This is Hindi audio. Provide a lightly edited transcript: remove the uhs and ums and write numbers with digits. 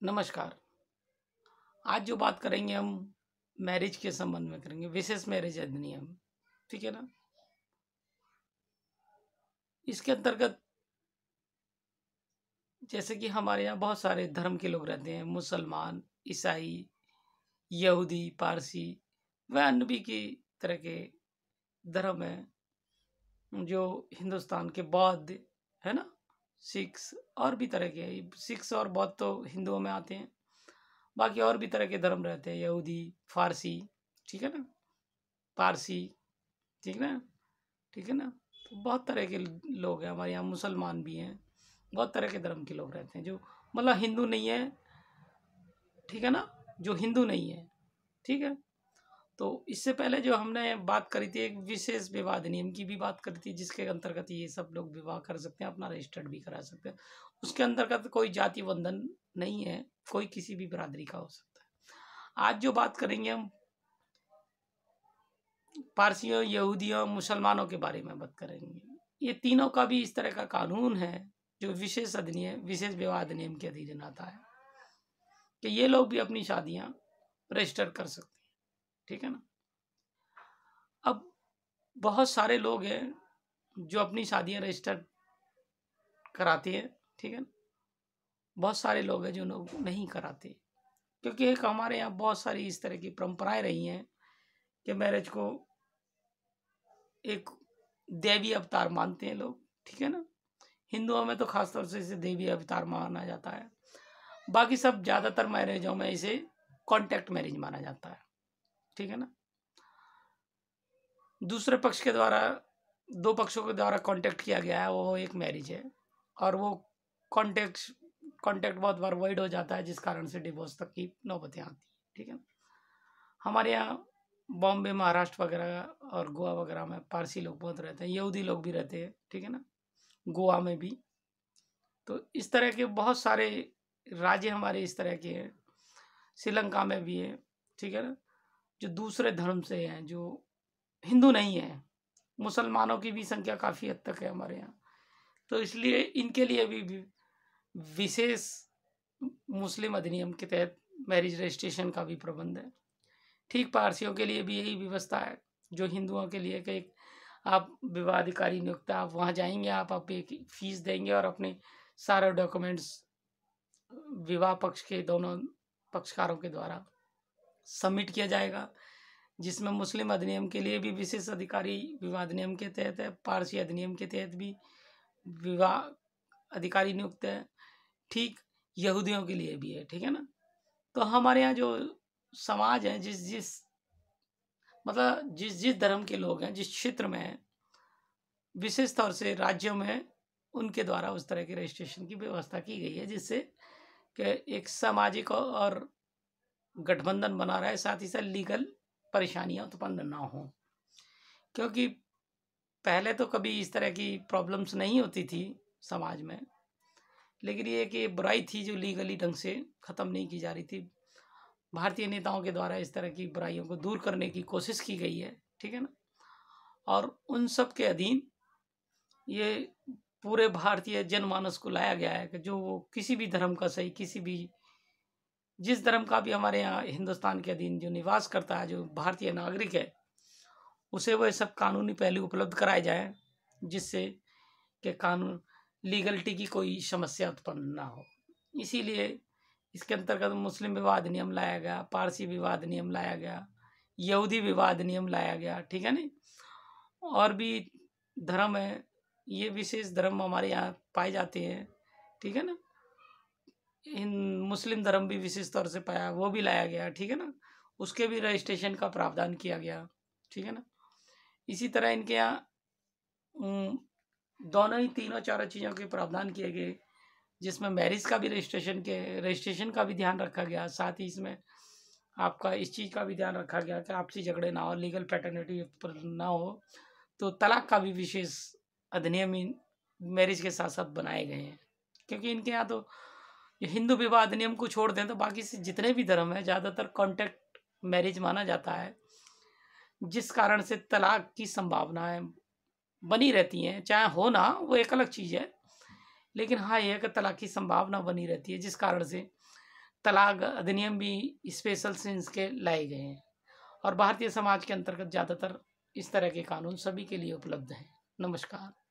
नमस्कार। आज जो बात करेंगे हम मैरिज के संबंध में करेंगे, विशेष मैरिज अधिनियम। ठीक है ना। इसके अंतर्गत जैसे कि हमारे यहाँ बहुत सारे धर्म के लोग रहते हैं, मुसलमान, ईसाई, यहूदी, पारसी व अन्य भी की तरह के धर्म हैं जो हिंदुस्तान के, बौद्ध है ना, सिख्स और भी तरह के। सिख्स और बौद्ध तो हिंदुओं में आते हैं, बाकी और भी तरह के धर्म रहते हैं, यहूदी, फारसी, ठीक है ना, पारसी, ठीक ना, ठीक है ना। तो बहुत तरह के लोग हैं हमारे यहाँ, मुसलमान भी हैं, बहुत तरह के धर्म के लोग रहते हैं जो मतलब हिंदू नहीं है, ठीक है ना, जो हिंदू नहीं है, ठीक है। तो इससे पहले जो हमने बात करी थी, एक विशेष विवाह अधिनियम की भी बात करी थी, जिसके अंतर्गत ये सब लोग विवाह कर सकते हैं, अपना रजिस्टर्ड भी करा सकते हैं। उसके अंतर्गत कोई जाति बंधन नहीं है, कोई किसी भी बिरादरी का हो सकता है। आज जो बात करेंगे हम पारसियों, यहूदियों, मुसलमानों के बारे में बात करेंगे। ये तीनों का भी इस तरह का कानून है जो विशेष अधिनियम, विशेष विवाह अधिनियम के अधीन आता है, कि ये लोग भी अपनी शादियां रजिस्टर कर सकते हैं, ठीक है ना। अब बहुत सारे लोग हैं जो अपनी शादियां रजिस्टर कराते हैं, ठीक है ना। बहुत सारे लोग हैं जो लोग नहीं कराते, क्योंकि एक हमारे यहाँ बहुत सारी इस तरह की परंपराएं रही हैं कि मैरिज को एक देवी अवतार मानते हैं लोग, ठीक है ना। हिंदुओं में तो खासतौर से इसे देवी अवतार माना जाता है, बाकी सब ज़्यादातर मैरिजों में इसे कॉन्टेक्ट मैरिज माना जाता है, ठीक है ना। दूसरे पक्ष के द्वारा, दो पक्षों के द्वारा कॉन्टेक्ट किया गया है वो एक मैरिज है, और वो कॉन्टेक्ट कॉन्टेक्ट बहुत बार वॉइड हो जाता है, जिस कारण से डिवोर्स तक की नौबतें आती हैं, ठीक है ना। हमारे यहाँ बॉम्बे, महाराष्ट्र वगैरह और गोवा वगैरह में पारसी लोग बहुत रहते हैं, यहूदी लोग भी रहते हैं, ठीक है ना, गोवा में भी। तो इस तरह के बहुत सारे राज्य हमारे इस तरह के हैं, श्रीलंका में भी है, ठीक है ना, जो दूसरे धर्म से हैं, जो हिंदू नहीं है। मुसलमानों की भी संख्या काफ़ी हद तक है हमारे यहाँ, तो इसलिए इनके लिए भी विशेष मुस्लिम अधिनियम के तहत मैरिज रजिस्ट्रेशन का भी प्रबंध है। ठीक पारसियों के लिए भी यही व्यवस्था है जो हिंदुओं के लिए, कि आप विवाह अधिकारी नियुक्त, आप वहाँ जाएंगे, आप एक फीस देंगे और अपने सारे डॉक्यूमेंट्स विवाह पक्ष के दोनों पक्षकारों के द्वारा सबमिट किया जाएगा, जिसमें मुस्लिम अधिनियम के लिए भी विशेष अधिकारी विवाह अधिनियम के तहत है, पारसी अधिनियम के तहत भी विवाह अधिकारी नियुक्त है, ठीक यहूदियों के लिए भी है, ठीक है ना। तो हमारे यहाँ जो समाज है, जिस जिस मतलब जिस जिस धर्म के लोग हैं, जिस क्षेत्र में हैं, विशेष तौर से राज्यों में उनके द्वारा उस तरह की रजिस्ट्रेशन की व्यवस्था की गई है, जिससे कि एक सामाजिक और गठबंधन बना रहे, साथ ही साथ लीगल परेशानियां उत्पन्न ना हो। क्योंकि पहले तो कभी इस तरह की प्रॉब्लम्स नहीं होती थी समाज में, लेकिन ये कि बुराई थी जो लीगली ढंग से ख़त्म नहीं की जा रही थी। भारतीय नेताओं के द्वारा इस तरह की बुराइयों को दूर करने की कोशिश की गई है, ठीक है ना। और उन सब के अधीन ये पूरे भारतीय जनमानस को लाया गया है कि जो वो किसी भी धर्म का सही, किसी भी जिस धर्म का भी हमारे यहाँ हिंदुस्तान के अधीन जो निवास करता है, जो भारतीय नागरिक है, उसे वह सब कानूनी पहलू उपलब्ध कराए जाएं, जिससे कि कानून लीगलिटी की कोई समस्या उत्पन्न ना हो। इसीलिए इसके अंतर्गत मुस्लिम विवाह अधिनियम लाया गया, पारसी विवाह अधिनियम लाया गया, यहूदी विवाह अधिनियम लाया गया, ठीक है ना। और भी धर्म है, ये विशेष धर्म हमारे यहाँ पाए जाते हैं, ठीक है ना। इन मुस्लिम धर्म भी विशेष तौर से पाया, वो भी लाया गया, ठीक है ना। उसके भी रजिस्ट्रेशन का प्रावधान किया गया, ठीक है ना। इसी तरह इनके यहाँ दोनों ही तीनों चारों चीज़ों के प्रावधान किए गए, जिसमें मैरिज का भी रजिस्ट्रेशन का भी ध्यान रखा गया, साथ ही इसमें आपका इस चीज़ का भी ध्यान रखा गया कि आपसी झगड़े ना हो, लीगल पैटर्निटी ना हो। तो तलाक का भी विशेष अधिनियम मैरिज के साथ साथ बनाए गए हैं, क्योंकि इनके यहाँ तो ये हिंदू विवाह अधिनियम को छोड़ दें तो बाकी से जितने भी धर्म है ज़्यादातर कॉन्टेक्ट मैरिज माना जाता है, जिस कारण से तलाक की संभावनाएं बनी रहती हैं। चाहे हो ना, वो एक अलग चीज़ है, लेकिन हाँ, यह है कि तलाक की संभावना बनी रहती है, जिस कारण से तलाक अधिनियम भी स्पेशल सेंस के लाए गए हैं और भारतीय समाज के अंतर्गत ज़्यादातर इस तरह के कानून सभी के लिए उपलब्ध हैं। नमस्कार।